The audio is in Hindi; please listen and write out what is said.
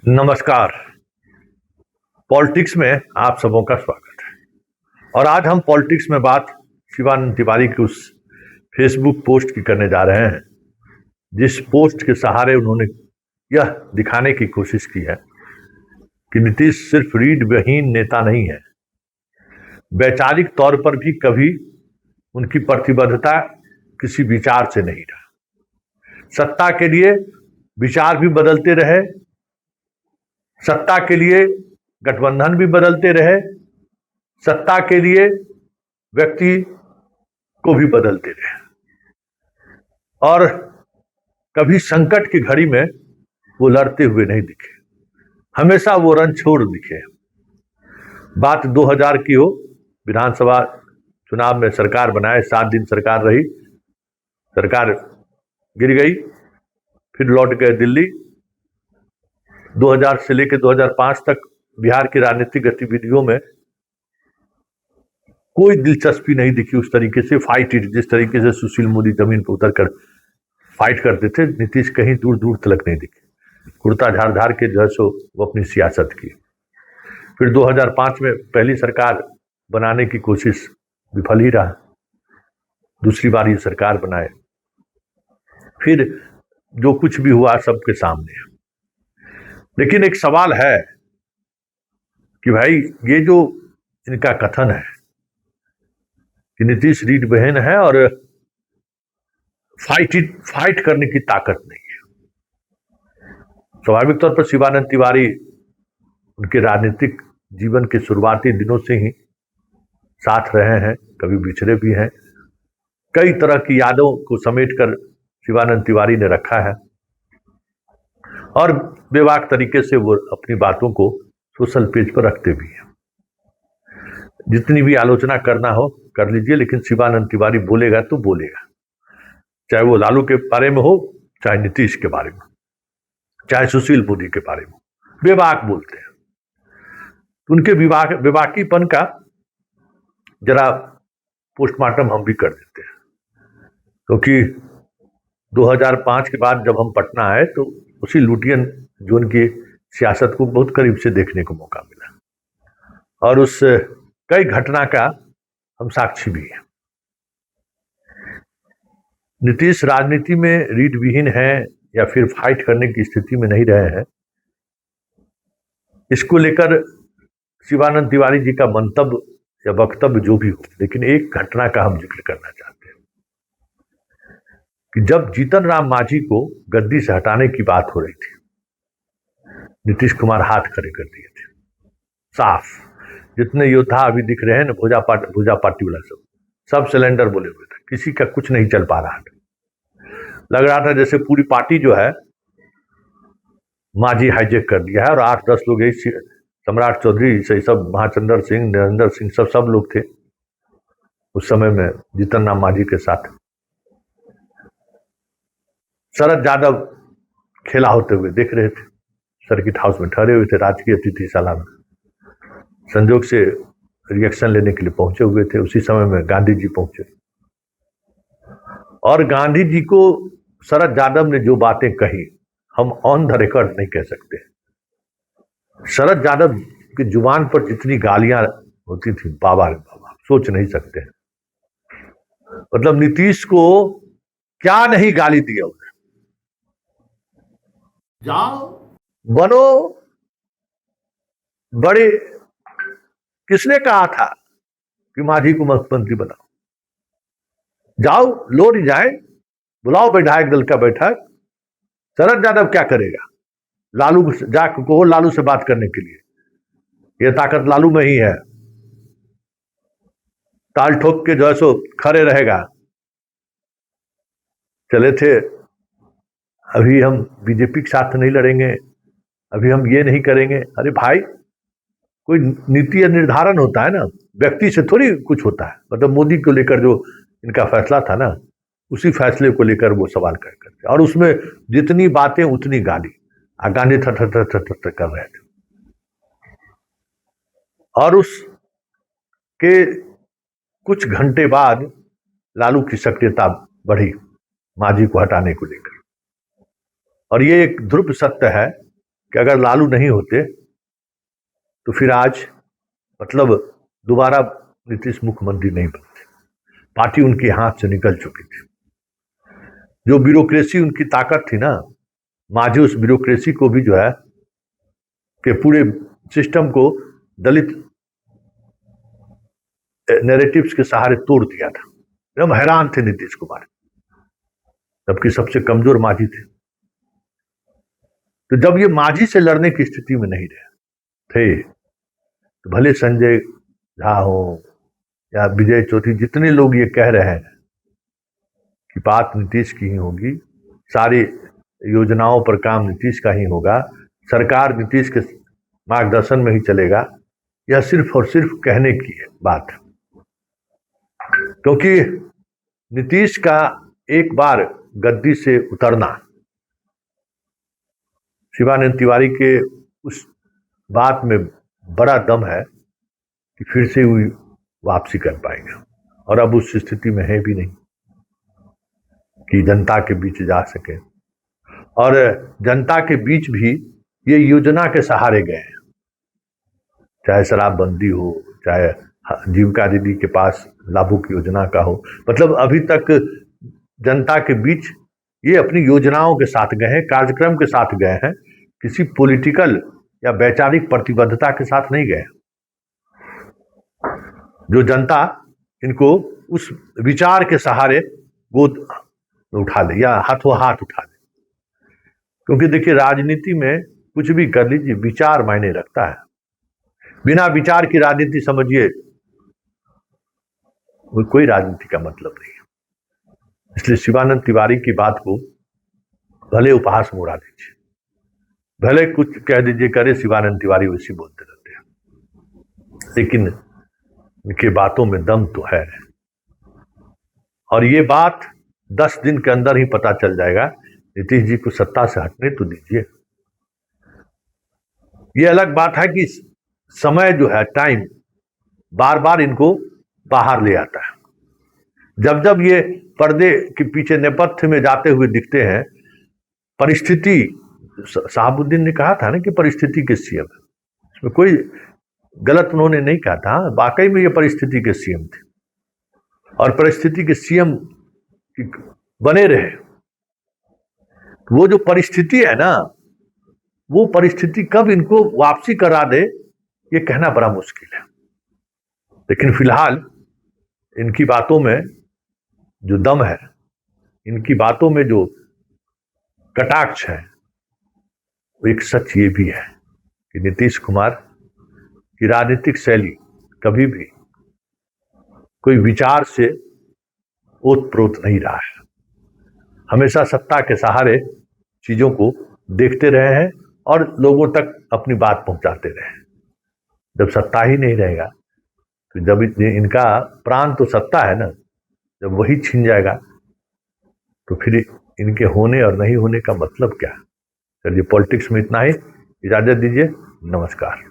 नमस्कार। पॉलिटिक्स में आप सबों का स्वागत है। और आज हम पॉलिटिक्स में बात शिवानंद तिवारी की उस फेसबुक पोस्ट की करने जा रहे हैं जिस पोस्ट के सहारे उन्होंने यह दिखाने की कोशिश की है कि नीतीश सिर्फ रीढ़ विहीन नेता नहीं है, वैचारिक तौर पर भी कभी उनकी प्रतिबद्धता किसी विचार से नहीं रहा। सत्ता के लिए विचार भी बदलते रहे, सत्ता के लिए गठबंधन भी बदलते रहे, सत्ता के लिए व्यक्ति को भी बदलते रहे, और कभी संकट की घड़ी में वो लड़ते हुए नहीं दिखे, हमेशा वो रण छोड़ दिखे। बात 2000 की हो, विधानसभा चुनाव में सरकार बनाए, 7 दिन सरकार रही, सरकार गिर गई, फिर लौट गए दिल्ली। 2000 से लेकर 2005 तक बिहार की राजनीतिक गतिविधियों में कोई दिलचस्पी नहीं दिखी उस तरीके से फाइट इट, जिस तरीके से सुशील मोदी जमीन पर उतरकर फाइट करते थे। नीतीश कहीं दूर दूर तक नहीं दिखे, कुर्ता झाड़ झाड़ के जो है सो वो अपनी सियासत की। फिर 2005 में पहली सरकार बनाने की कोशिश विफल ही रहा, दूसरी बार ये सरकार बनाए, फिर जो कुछ भी हुआ सबके सामने है। लेकिन एक सवाल है कि भाई ये जो इनका कथन है कि नीतीश रीढ़ विहीन है और फाइट करने की ताकत नहीं है। स्वाभाविक तौर पर शिवानंद तिवारी उनके राजनीतिक जीवन के शुरुआती दिनों से ही साथ रहे हैं, कभी बिछड़े भी हैं। कई तरह की यादों को समेटकर शिवानंद तिवारी ने रखा है और बेबाक तरीके से वो अपनी बातों को सोशल पेज पर रखते भी हैं। जितनी भी आलोचना करना हो कर लीजिए, लेकिन शिवानंद तिवारी बोलेगा तो बोलेगा, चाहे वो लालू के बारे में हो, चाहे नीतीश के बारे में, चाहे सुशील मोदी के बारे में, बेबाक बोलते हैं। उनके बेबाकीपन का जरा पोस्टमार्टम हम भी कर देते हैं, क्योंकि 2005 के बाद जब हम पटना आए तो उसी लुटियन जोन की सियासत को बहुत करीब से देखने को मौका मिला और उस कई घटना का हम साक्षी भी हैं। नीतीश राजनीति में रीढ़ विहीन है या फिर फाइट करने की स्थिति में नहीं रहे हैं, इसको लेकर शिवानंद तिवारी जी का मंतव्य या वक्तव्य जो भी हो, लेकिन एक घटना का हम जिक्र करना चाहते हैं कि जब जीतन राम मांझी को गद्दी से हटाने की बात हो रही थी, नीतीश कुमार हाथ खड़े कर दिए थे साफ। जितने योद्धा अभी दिख रहे हैं ना, भुजा पार्टी वाला सब सिलेंडर बोले हुए थे, किसी का कुछ नहीं चल पा रहा था। लग रहा था जैसे पूरी पार्टी जो है मांझी हाईजेक कर दिया है और 8-10 लोग यही, सम्राट चौधरी से सब, महाचंद्र सिंह, नरेंद्र सिंह, सब लोग थे उस समय में जीतन राम मांझी के साथ। शरद यादव खेला होते हुए देख रहे थे, सर्किट हाउस में ठहरे हुए थे, राजकीय अतिथिशाला में संजोग से रिएक्शन लेने के लिए पहुंचे हुए थे। उसी समय में गांधी जी पहुंचे और गांधी जी को शरद यादव ने जो बातें कही हम ऑन द रिकॉर्ड नहीं कह सकते। शरद यादव की जुबान पर जितनी गालियां होती थी, बाबा रे बाबा, सोच नहीं सकते। मतलब नीतीश को क्या नहीं गाली दिया उन्हें। जाओ बनो बड़े, किसने कहा था कि मांझी को मुख्यमंत्री बनाओ? जाओ लो रिजाइन, बुलाओ विधायक दल का बैठक। शरद यादव क्या करेगा? लालू जाकर कहो लालू से बात करने के लिए, ये ताकत लालू में ही है, ताल ठोक के जो है सो खड़े रहेगा। चले थे अभी हम बीजेपी के साथ नहीं लड़ेंगे, अभी हम ये नहीं करेंगे। अरे भाई, कोई नीति निर्धारण होता है ना, व्यक्ति से थोड़ी कुछ होता है। मतलब मोदी को लेकर जो इनका फैसला था ना, उसी फैसले को लेकर वो सवाल करते, और उसमें जितनी बातें उतनी गाली। गांधी थर कर रहे थे और उसके कुछ घंटे बाद लालू की सक्रियता बढ़ी मांझी को हटाने को लेकर। और ये एक ध्रुव सत्य है कि अगर लालू नहीं होते तो फिर आज मतलब दोबारा नीतीश मुख्यमंत्री नहीं बनते। पार्टी उनके हाथ से निकल चुकी थी। जो ब्यूरोक्रेसी उनकी ताकत थी ना, मांझी उस ब्यूरोक्रेसी को भी जो है कि पूरे सिस्टम को दलित नैरेटिव्स के सहारे तोड़ दिया था। एकदम हैरान थे नीतीश कुमार, जबकि सबसे कमजोर मांझी थे। तो जब ये मांझी से लड़ने की स्थिति में नहीं रहे थे, तो भले संजय झा हो या विजय चौधरी, जितने लोग ये कह रहे हैं कि बात नीतीश की ही होगी, सारी योजनाओं पर काम नीतीश का ही होगा, सरकार नीतीश के मार्गदर्शन में ही चलेगा, यह सिर्फ और सिर्फ कहने की है बात। क्योंकि नीतीश का एक बार गद्दी से उतरना, शिवानंद तिवारी के उस बात में बड़ा दम है कि फिर से वो वापसी कर पाएगा, और अब उस स्थिति में है भी नहीं कि जनता के बीच जा सके। और जनता के बीच भी ये योजना के सहारे गए हैं, चाहे शराबबंदी हो, चाहे जीविका दीदी के पास लाभुक योजना का हो, मतलब अभी तक जनता के बीच ये अपनी योजनाओं के साथ गए हैं, कार्यक्रम के साथ गए हैं, किसी पॉलिटिकल या वैचारिक प्रतिबद्धता के साथ नहीं गए, जो जनता इनको उस विचार के सहारे गोद उठा ले या हाथों हाथ उठा ले। क्योंकि देखिए, राजनीति में कुछ भी कर लीजिए, विचार मायने रखता है। बिना विचार की राजनीति समझिए कोई राजनीति का मतलब नहीं है। इसलिए शिवानंद तिवारी की बात को भले उपहास में उड़ा दीजिए, भले कुछ कह दीजिए, करे शिवानंद तिवारी वैसी बोलते रहते हैं, लेकिन इनके बातों में दम तो है। और ये बात 10 दिन के अंदर ही पता चल जाएगा। नीतीश जी को सत्ता से हटने तो दीजिए। ये अलग बात है कि समय जो है, टाइम बार बार इनको बाहर ले आता है। जब जब ये पर्दे के पीछे नेपथ्य में जाते हुए दिखते हैं, परिस्थिति, शहाबुद्दीन ने कहा था ना कि परिस्थिति के सीएम, इसमें कोई गलत उन्होंने नहीं कहा था, वाकई में ये परिस्थिति के सीएम थे और परिस्थिति के सीएम बने रहे। वो जो परिस्थिति है ना, वो परिस्थिति कब इनको वापसी करा दे ये कहना बड़ा मुश्किल है। लेकिन फिलहाल इनकी बातों में जो दम है, इनकी बातों में जो कटाक्ष है, वो एक सच ये भी है कि नीतीश कुमार की राजनीतिक शैली कभी भी कोई विचार से ओतप्रोत नहीं रहा है। हमेशा सत्ता के सहारे चीजों को देखते रहे हैं और लोगों तक अपनी बात पहुंचाते रहे। जब सत्ता ही नहीं रहेगा, तो जब इनका प्राण तो सत्ता है ना, जब वही छीन जाएगा तो फिर इनके होने और नहीं होने का मतलब क्या है। चलिए, पॉलिटिक्स में इतना ही, इजाजत दीजिए, नमस्कार।